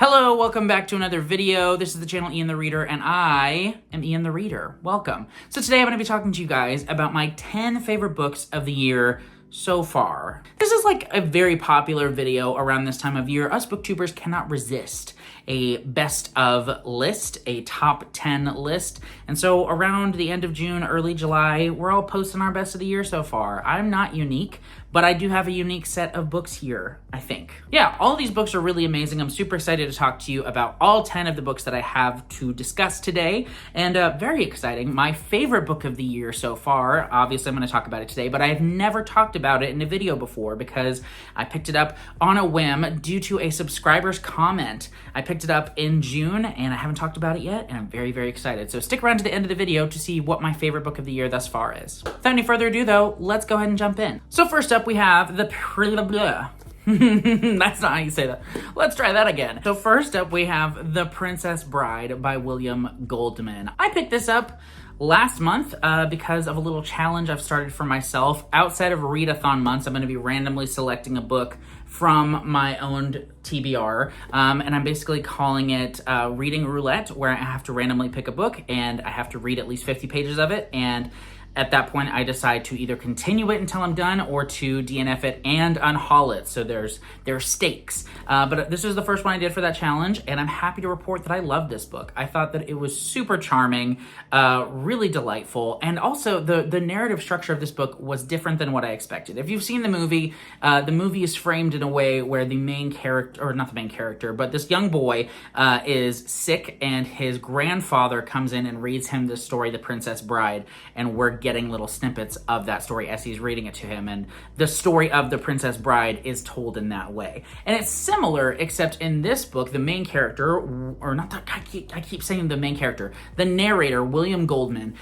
Hello, welcome back to another video. This is the channel Ian the Reader, and I am Ian the Reader. Welcome. So today I'm going to be talking to you guys about my 10 favorite books of the year so far. This is like a very popular video around this time of year. Us booktubers cannot resist a best of list, a top 10 list. And so around the end of June, early July, we're all posting our best of the year so far. I'm not unique, but I do have a unique set of books here, I think. Yeah, all of these books are really amazing. I'm super excited to talk to you about all 10 of the books that I have to discuss today. And very exciting, my favorite book of the year so far, obviously I'm gonna talk about it today, but I have never talked about it in a video before because I picked it up on a whim due to a subscriber's comment. I picked it up in June and I haven't talked about it yet, and I'm very, very excited. So stick around to the end of the video to see what my favorite book of the year thus far is. Without any further ado though, let's go ahead and jump in. So first up we have the that's not how you say that. Let's try that again. So first up we have The Princess Bride by William Goldman. I picked this up last month because of a little challenge I've started for myself. Outside of readathon months, I'm going to be randomly selecting a book from my own TBR, and I'm basically calling it Reading Roulette, where I have to randomly pick a book and I have to read at least 50 pages of it, and at that point, I decide to either continue it until I'm done or to DNF it and unhaul it. So there's stakes. But this is the first one I did for that challenge, and I'm happy to report that I love this book. I thought that it was super charming, really delightful, and also the narrative structure of this book was different than what I expected. If you've seen the movie is framed in a way where the main character, or not the main character, but this young boy is sick, and his grandfather comes in and reads him this story, The Princess Bride, and we're getting little snippets of that story as he's reading it to him, and the story of The Princess Bride is told in that way. And it's similar, except in this book, the main character, or not that, I keep saying the main character, the narrator, William Goldman,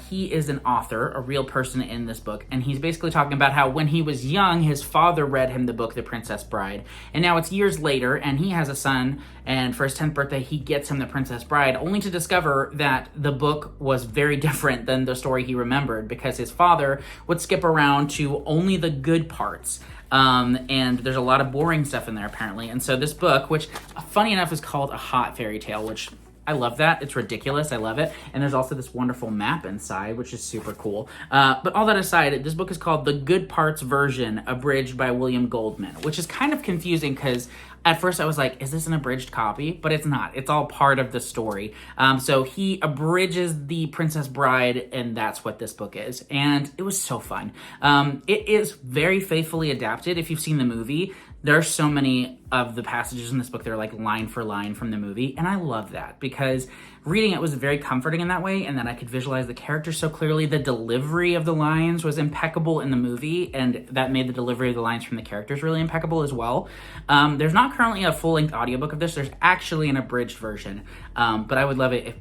he is an author, a real person in this book, and he's basically talking about how when he was young, his father read him the book, The Princess Bride, and now it's years later, and he has a son, and for his 10th birthday, he gets him The Princess Bride, only to discover that the book was very different than the story he remembered, because his father would skip around to only the good parts. And there's a lot of boring stuff in there, apparently. And so this book, which, funny enough, is called A Hot Fairy Tale, which I love that. It's ridiculous. I love it. And there's also this wonderful map inside, which is super cool. But all that aside, this book is called The Good Parts Version, abridged by William Goldman, which is kind of confusing because at first I was like, is this an abridged copy? But it's not. It's all part of the story. So he abridges The Princess Bride, and that's what this book is. And it was so fun. It is very faithfully adapted. If you've seen the movie, there are so many of the passages in this book that are like line for line from the movie, and I love that because reading it was very comforting in that way, and then I could visualize the characters so clearly. The delivery of the lines was impeccable in the movie, and that made the delivery of the lines from the characters really impeccable as well. There's not currently a full-length audiobook of this. There's actually an abridged version, but I would love it if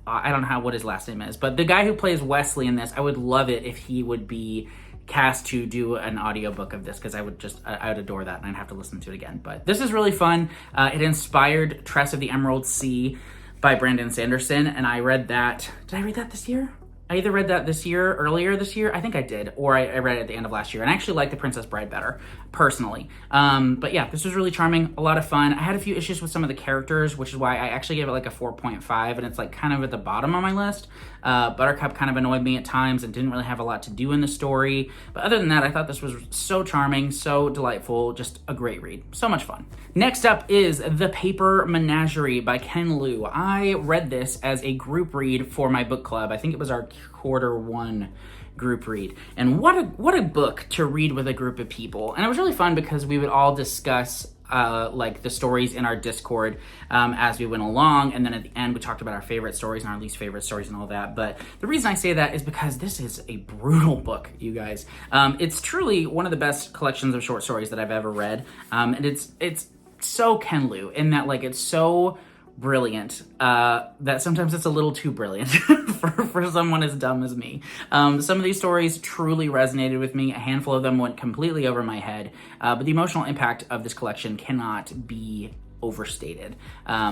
I don't know what his last name is, but the guy who plays Wesley in this, I would love it if he would be cast to do an audiobook of this, because I would adore that, and I'd have to listen to it again. But this is really fun. It inspired Tress of the Emerald Sea by Brandon Sanderson, and I read that. Did I read that this year? I either read that earlier this year, I think I did, or I read it at the end of last year, and I actually like The Princess Bride better, personally. But yeah, this was really charming, a lot of fun. I had a few issues with some of the characters, which is why I actually gave it like a 4.5, and it's like kind of at the bottom of my list. Buttercup kind of annoyed me at times and didn't really have a lot to do in the story. But other than that, I thought this was so charming, so delightful, just a great read. So much fun. Next up is The Paper Menagerie by Ken Liu. I read this as a group read for my book club. I think it was our Q1 group read. And what a book to read with a group of people. And it was really fun because we would all discuss like the stories in our Discord as we went along, and then at the end we talked about our favorite stories and our least favorite stories and all that. But the reason I say that is because this is a brutal book, you guys. It's truly one of the best collections of short stories that I've ever read, and it's so Ken Liu in that, like, it's so brilliant that sometimes it's a little too brilliant for someone as dumb as me. Some of these stories truly resonated with me. A handful of them went completely over my head, but the emotional impact of this collection cannot be overstated.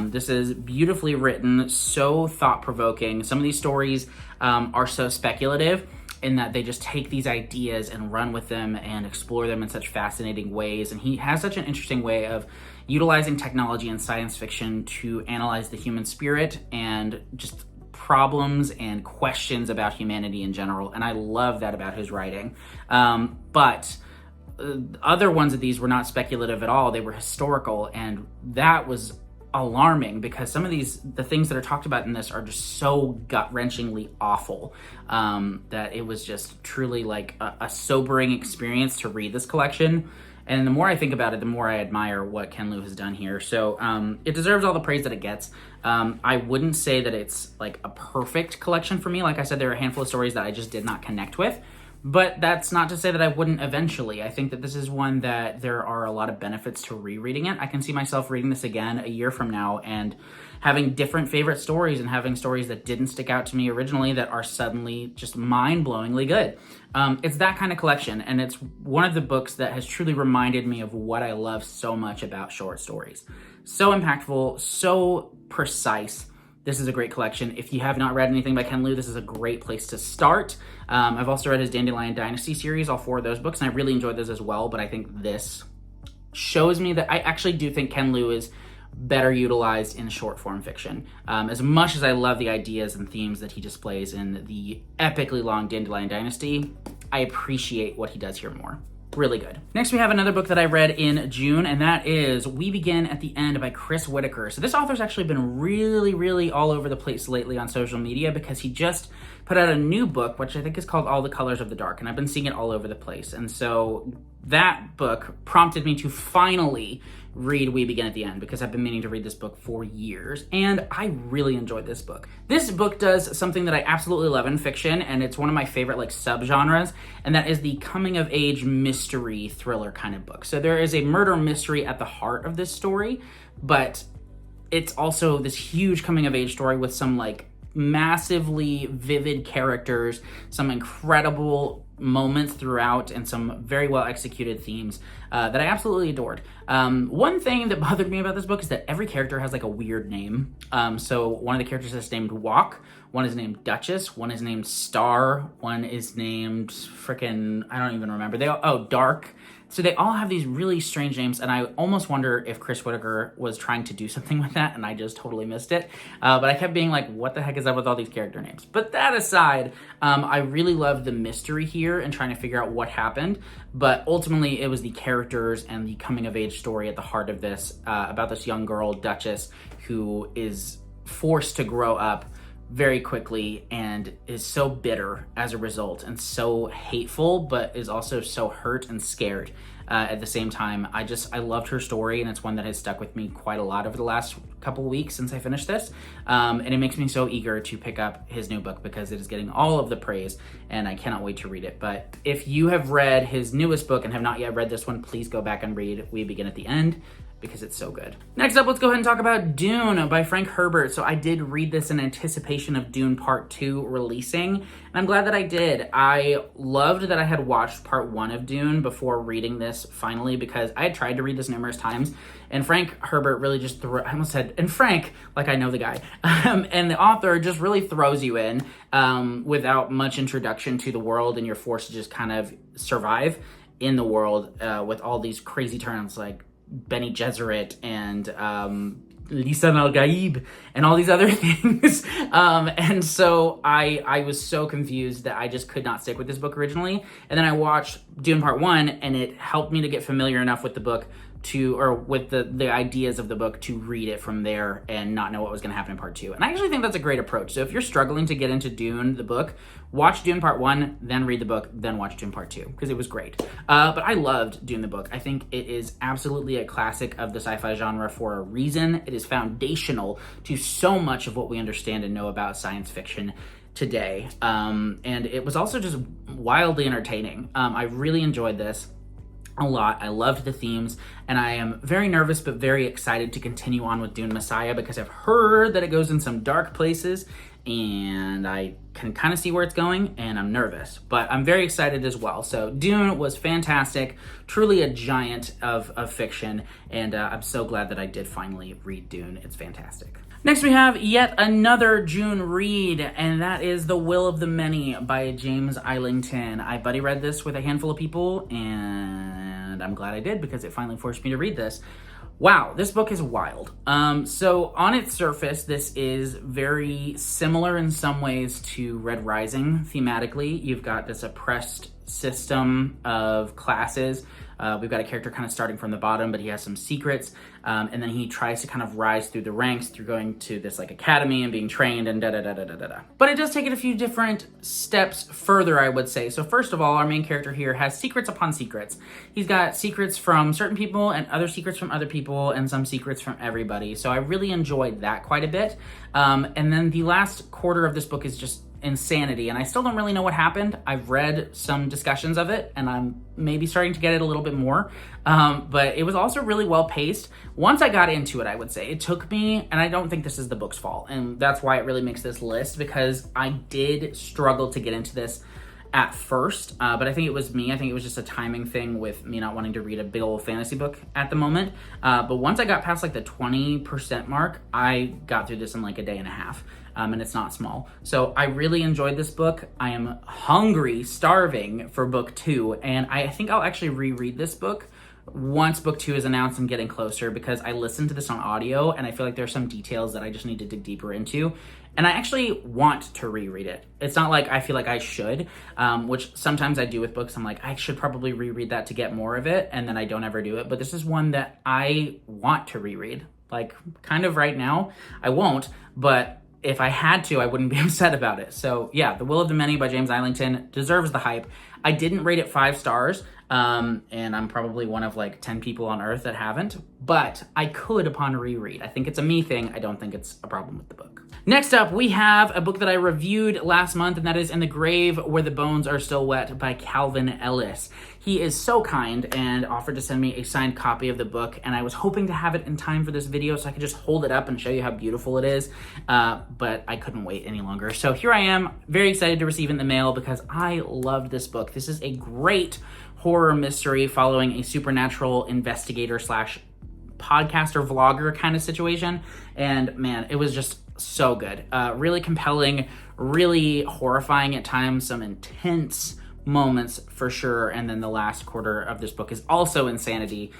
This is beautifully written, so thought-provoking. Some of these stories are so speculative, in that they just take these ideas and run with them and explore them in such fascinating ways. And he has such an interesting way of utilizing technology and science fiction to analyze the human spirit and just problems and questions about humanity in general. And I love that about his writing. But other ones of these were not speculative at all. They were historical, and that was alarming because some of the things that are talked about in this are just so gut-wrenchingly awful, that it was just truly like a sobering experience to read this collection. And the more I think about it, the more I admire what Ken Liu has done here. So it deserves all the praise that it gets. I wouldn't say that it's like a perfect collection for me. Like I said, there are a handful of stories that I just did not connect with. But that's not to say that I wouldn't eventually. I think that this is one that there are a lot of benefits to rereading it. I can see myself reading this again a year from now and having different favorite stories and having stories that didn't stick out to me originally that are suddenly just mind-blowingly good. It's that kind of collection, and it's one of the books that has truly reminded me of what I love so much about short stories. So impactful, so precise. This is a great collection. If you have not read anything by Ken Liu, this is a great place to start. I've also read his Dandelion Dynasty series, all 4 of those books, and I really enjoyed those as well, but I think this shows me that I actually do think Ken Liu is better utilized in short form fiction. As much as I love the ideas and themes that he displays in the epically long Dandelion Dynasty, I appreciate what he does here more. Really good. Next, we have another book that I read in June, and that is We Begin at the End by Chris Whitaker. So this author's actually been really all over the place lately on social media because he just put out a new book, which I think is called All the Colors of the Dark, and I've been seeing it all over the place. And so that book prompted me to finally read We Begin at the End because I've been meaning to read this book for years, and I really enjoyed this book. This book does something that I absolutely love in fiction, and it's one of my favorite like subgenres, and that is the coming-of-age mystery thriller kind of book. So there is a murder mystery at the heart of this story, but it's also this huge coming-of-age story with some like massively vivid characters, some incredible moments throughout, and some very well executed themes that I absolutely adored. One thing that bothered me about this book is that every character has like a weird name. So one of the characters is named Walk, one is named Duchess, one is named Star, one is named frickin' I don't even remember. Dark. So they all have these really strange names, and I almost wonder if Chris Whitaker was trying to do something with that, and I just totally missed it. But I kept being like, what the heck is up with all these character names? But that aside, I really loved the mystery here and trying to figure out what happened. But ultimately, it was the characters and the coming-of-age story at the heart of this, about this young girl, Duchess, who is forced to grow up very quickly and is so bitter as a result and so hateful, but is also so hurt and scared at the same time. I loved her story, and it's one that has stuck with me quite a lot over the last couple of weeks since I finished this. And it makes me so eager to pick up his new book because it is getting all of the praise, and I cannot wait to read it. But if you have read his newest book and have not yet read this one, please go back and read We Begin at the End, because it's so good. Next up, let's go ahead and talk about Dune by Frank Herbert. So I did read this in anticipation of Dune Part 2 releasing, and I'm glad that I did. I loved that I had watched Part 1 of Dune before reading this finally, because I had tried to read this numerous times, and Frank Herbert really just I almost said, and Frank, like I know the guy, and the author just really throws you in without much introduction to the world, and you're forced to just kind of survive in the world with all these crazy turns like Bene Gesserit and Lisan al-Gaib and all these other things. And so I was so confused that I just could not stick with this book originally. And then I watched Dune Part 1, and it helped me to get familiar enough with the book with the ideas of the book to read it from there and not know what was going to happen in Part 2. And I actually think that's a great approach. So if you're struggling to get into Dune, the book, watch Dune Part 1, then read the book, then watch Dune Part 2, because it was great. But I loved Dune the book. I think it is absolutely a classic of the sci-fi genre for a reason. It is foundational to so much of what we understand and know about science fiction today. And it was also just wildly entertaining. I really enjoyed this a lot. I loved the themes, and I am very nervous but very excited to continue on with Dune Messiah, because I've heard that it goes in some dark places, and I can kind of see where it's going, and I'm nervous, but I'm very excited as well. So Dune was fantastic, truly a giant of fiction, and I'm so glad that I did finally read Dune. It's fantastic. Next, we have yet another June read, and that is The Will of the Many by James Islington. I buddy read this with a handful of people, and I'm glad I did because it finally forced me to read this. Wow, this book is wild. So on its surface, this is very similar in some ways to Red Rising thematically. You've got this oppressed system of classes. We've got a character kind of starting from the bottom, but he has some secrets. And then he tries to kind of rise through the ranks through going to this like academy and being trained and da-da-da-da-da-da. But it does take it a few different steps further, I would say. So first of all, our main character here has secrets upon secrets. He's got secrets from certain people and other secrets from other people and some secrets from everybody. So I really enjoyed that quite a bit. And then the last quarter of this book is just insanity, and I still don't really know what happened. I've read some discussions of it, and I'm maybe starting to get it a little bit more, but it was also really well paced. Once I got into it, I would say it took me, and I don't think this is the book's fault, and that's why it really makes this list, because I did struggle to get into this at first, but I think it was me. I think it was just a timing thing with me not wanting to read a big old fantasy book at the moment. But once I got past like the 20% mark, I got through this in like a day and a half. And it's not small. So I really enjoyed this book. I am hungry, starving for book 2. And I think I'll actually reread this book once book 2 is announced and getting closer, because I listened to this on audio and I feel like there's some details that I just need to dig deeper into. And I actually want to reread it. It's not like I feel like I should, which sometimes I do with books. I'm like, I should probably reread that to get more of it, and then I don't ever do it. But this is one that I want to reread. Like, kind of right now. I won't, but if I had to, I wouldn't be upset about it. So yeah, The Will of the Many by James Islington deserves the hype. I didn't rate it 5 stars, and I'm probably one of like 10 people on earth that haven't, but I could upon reread. I think it's a me thing. I don't think it's a problem with the book. Next up, we have a book that I reviewed last month, and that is In the Grave Where the Bones Are Still Wet by Kalvin Ellis. He is so kind and offered to send me a signed copy of the book, and I was hoping to have it in time for this video so I could just hold it up and show you how beautiful it is, but I couldn't wait any longer. So here I am, very excited to receive it in the mail because I loved this book. This is a great horror mystery following a supernatural investigator slash podcaster vlogger kind of situation, and man, it was just so good. Really compelling, really horrifying at times, some intense moments for sure, and then the last quarter of this book is also insanity,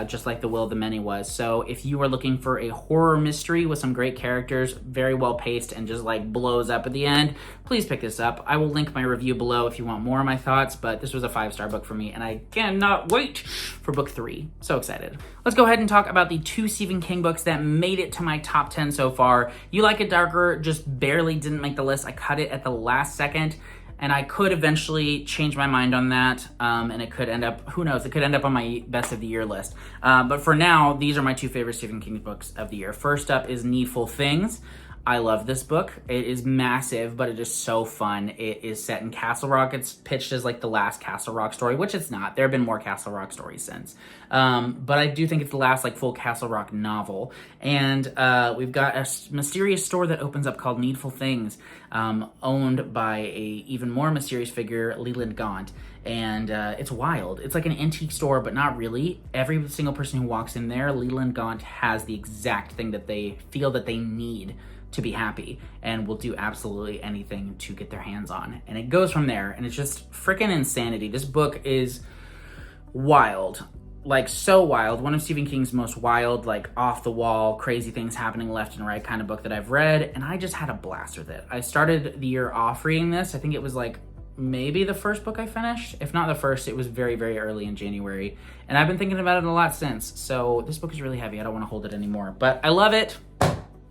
just like The Will of the Many was. So if you are looking for a horror mystery with some great characters, very well paced, and just like blows up at the end, please pick this up. I will link my review below if you want more of my thoughts, but this was a 5-star book for me, and I cannot wait for book 3. So excited. Let's go ahead and talk about the 2 Stephen King books that made it to my top 10 so far. You Like It Darker just barely didn't make the list. I cut it at the last second, and I could eventually change my mind on that, and it could end up, who knows, it could end up on my best of the year list. But for now, these are my 2 favorite Stephen King books of the year. First up is Needful Things. I love this book. It is massive, but it is so fun. It is set in Castle Rock. It's pitched as like the last Castle Rock story, which it's not. There have been more Castle Rock stories since. But I do think it's the last like full Castle Rock novel. And we've got a mysterious store that opens up called Needful Things, owned by a even more mysterious figure, Leland Gaunt. And it's wild. It's like an antique store, but not really. Every single person who walks in there, Leland Gaunt has the exact thing that they feel that they need to be happy, and will do absolutely anything to get their hands on. And it goes from there, and it's just freaking insanity. This book is wild. Like, so wild. One of Stephen King's most wild, like, off-the-wall, crazy things happening left and right kind of book that I've read, and I just had a blast with it. I started the year off reading this. I think it was, like, maybe the first book I finished. If not the first, it was very, very early in January, and I've been thinking about it a lot since. So this book is really heavy. I don't want to hold it anymore, but I love it.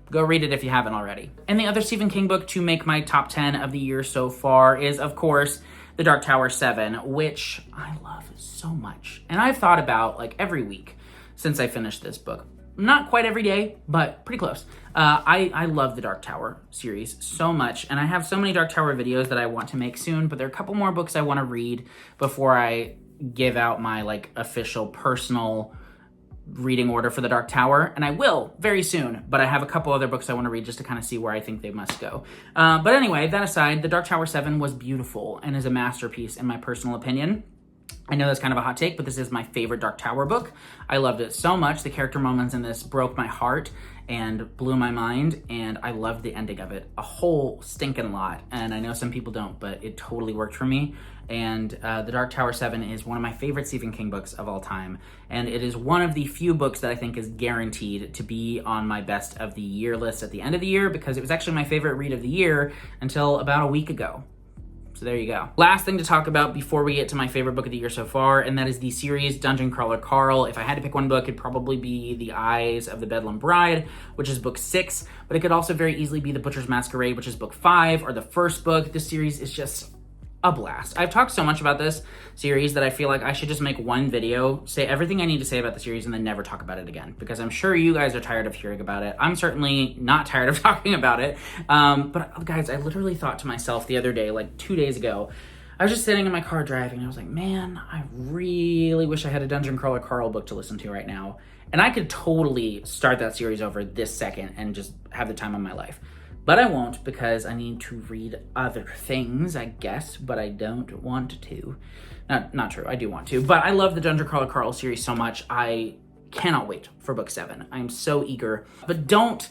Go read it if you haven't already. And the other Stephen King book to make my top 10 of the year so far is, of course, The Dark Tower 7, which I love so much. And I've thought about like every week since I finished this book. Not quite every day, but pretty close. I love the Dark Tower series so much, and I have so many Dark Tower videos that I want to make soon, but there are a couple more books I want to read before I give out my like official personal reading order for the Dark Tower, and I will very soon, but I have a couple other books I want to read just to kind of see where I think they must go. But anyway, that aside, The Dark Tower 7 was beautiful and is a masterpiece in my personal opinion. I know that's kind of a hot take, but this is my favorite Dark Tower book. I loved it so much. The character moments in this broke my heart and blew my mind, and I loved the ending of it a whole stinking lot. And I know some people don't, but it totally worked for me. And The Dark Tower 7 is one of my favorite Stephen King books of all time. And it is one of the few books that I think is guaranteed to be on my best of the year list at the end of the year, because it was actually my favorite read of the year until about a week ago. So there you go. Last thing to talk about before we get to my favorite book of the year so far, and that is the series Dungeon Crawler Carl. If I had to pick one book, it'd probably be The Eyes of the Bedlam Bride, which is book 6, but it could also very easily be The Butcher's Masquerade, which is book 5, or the first book. This series is just a blast. I've talked so much about this series that I feel like I should just make one video, say everything I need to say about the series, and then never talk about it again, because I'm sure you guys are tired of hearing about it. I'm certainly not tired of talking about it. But guys, I literally thought to myself the other day, like 2 days ago, I was just sitting in my car driving, and I was like, man, I really wish I had a Dungeon Crawler Carl book to listen to right now. And I could totally start that series over this second and just have the time of my life. But I won't, because I need to read other things, I guess, but I don't want to. Not true, I do want to. But I love the Dungeon Crawler Carl series so much, I cannot wait for book 7. I'm so eager. But don't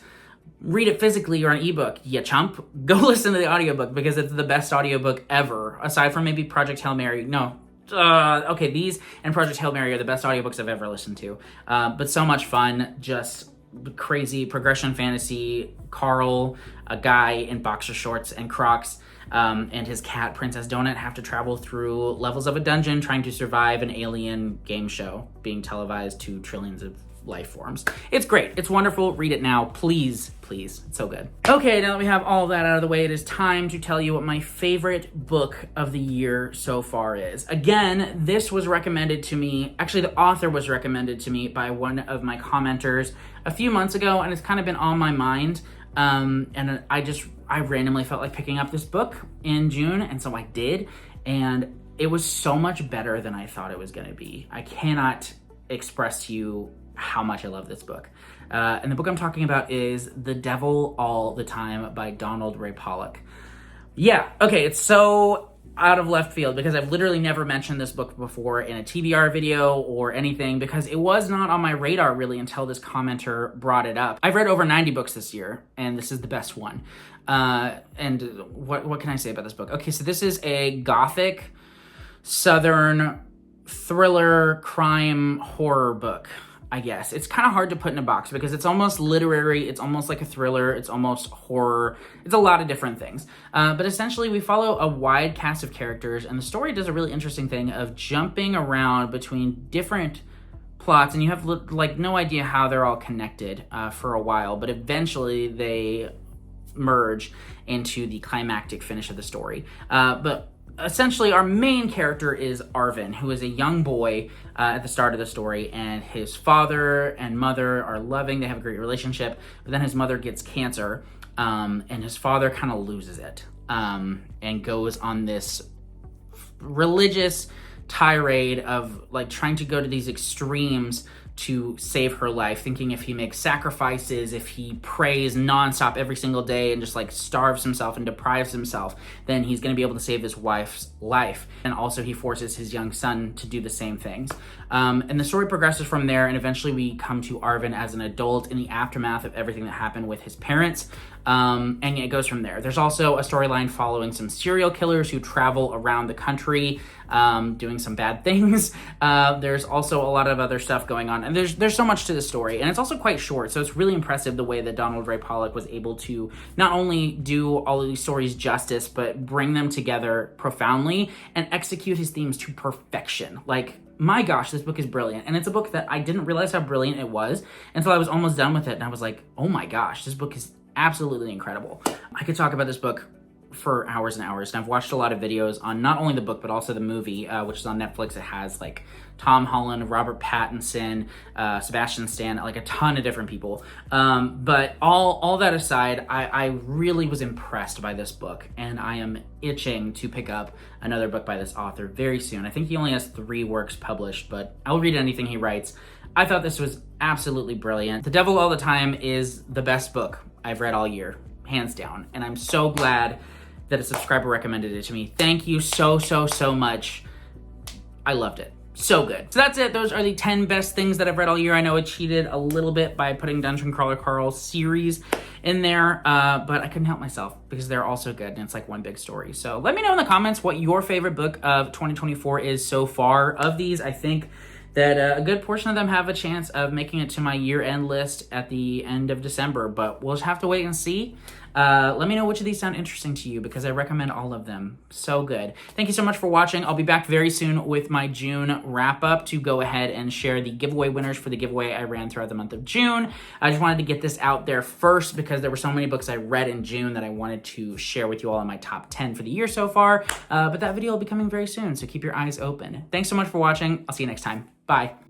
read it physically or an ebook, you chump. Go listen to the audiobook, because it's the best audiobook ever, aside from maybe Project Hail Mary. No. Okay, these and Project Hail Mary are the best audiobooks I've ever listened to. But so much fun, just crazy progression fantasy. Carl, a guy in boxer shorts and Crocs, and his cat Princess Donut have to travel through levels of a dungeon trying to survive an alien game show being televised to trillions of life forms. It's great. It's wonderful. Read it now. Please, please. It's so good. Okay, now that we have all that out of the way, it is time to tell you what my favorite book of the year so far is. Again, this was recommended to me, actually the author was recommended to me by one of my commenters a few months ago, and it's kind of been on my mind. And I randomly felt like picking up this book in June, and so I did, and it was so much better than I thought it was going to be. I cannot express to you how much I love this book. And the book I'm talking about is The Devil All the Time by Donald Ray Pollock. Yeah, okay, it's so out of left field, because I've literally never mentioned this book before in a TBR video or anything, because it was not on my radar really until this commenter brought it up. I've read over 90 books this year, and this is the best one. And what can I say about this book? Okay, so this is a gothic, southern thriller, crime, horror book, I guess. It's kind of hard to put in a box, because it's almost literary, it's almost like a thriller, it's almost horror, it's a lot of different things. But essentially we follow a wide cast of characters, and the story does a really interesting thing of jumping around between different plots, and you have like no idea how they're all connected for a while, but eventually they merge into the climactic finish of the story. But essentially, our main character is Arvin, who is a young boy at the start of the story, and his father and mother are loving. They have a great relationship, but then his mother gets cancer, and his father kind of loses it, and goes on this religious tirade of like trying to go to these extremes to save her life, thinking if he makes sacrifices, if he prays nonstop every single day and just like starves himself and deprives himself, then he's going to be able to save his wife's life. And also he forces his young son to do the same things. And the story progresses from there, and eventually we come to Arvin as an adult in the aftermath of everything that happened with his parents. And it goes from there. There's also a storyline following some serial killers who travel around the country doing some bad things. There's also a lot of other stuff going on, and there's so much to the story, and it's also quite short, so it's really impressive the way that Donald Ray Pollock was able to not only do all of these stories justice, but bring them together profoundly and execute his themes to perfection. Like, my gosh, this book is brilliant. And it's a book that I didn't realize how brilliant it was until I was almost done with it, and I was like, oh my gosh, this book is absolutely incredible. I could talk about this book for hours and hours, and I've watched a lot of videos on not only the book but also the movie, which is on Netflix. It has like Tom Holland, Robert Pattinson, Sebastian Stan, like a ton of different people. But all that aside, I really was impressed by this book, and I am itching to pick up another book by this author very soon. I think he only has 3 works published, but I'll read anything he writes. I thought this was absolutely brilliant. The Devil All the Time is the best book I've read all year, hands down, and I'm so glad that a subscriber recommended it to me. Thank you so much. I loved it. So good. So that's it. Those are the 10 best things that I've read all year. I know I cheated a little bit by putting Dungeon Crawler Carl's series in there, but I couldn't help myself because they're all so good and it's like one big story. So let me know in the comments what your favorite book of 2024 is so far. Of these, I think that a good portion of them have a chance of making it to my year-end list at the end of December, but we'll just have to wait and see. Let me know which of these sound interesting to you because I recommend all of them. So good. Thank you so much for watching. I'll be back very soon with my June wrap-up to go ahead and share the giveaway winners for the giveaway I ran throughout the month of June. I just wanted to get this out there first because there were so many books I read in June that I wanted to share with you all in my top 10 for the year so far. But that video will be coming very soon, so keep your eyes open. Thanks so much for watching. I'll see you next time. Bye.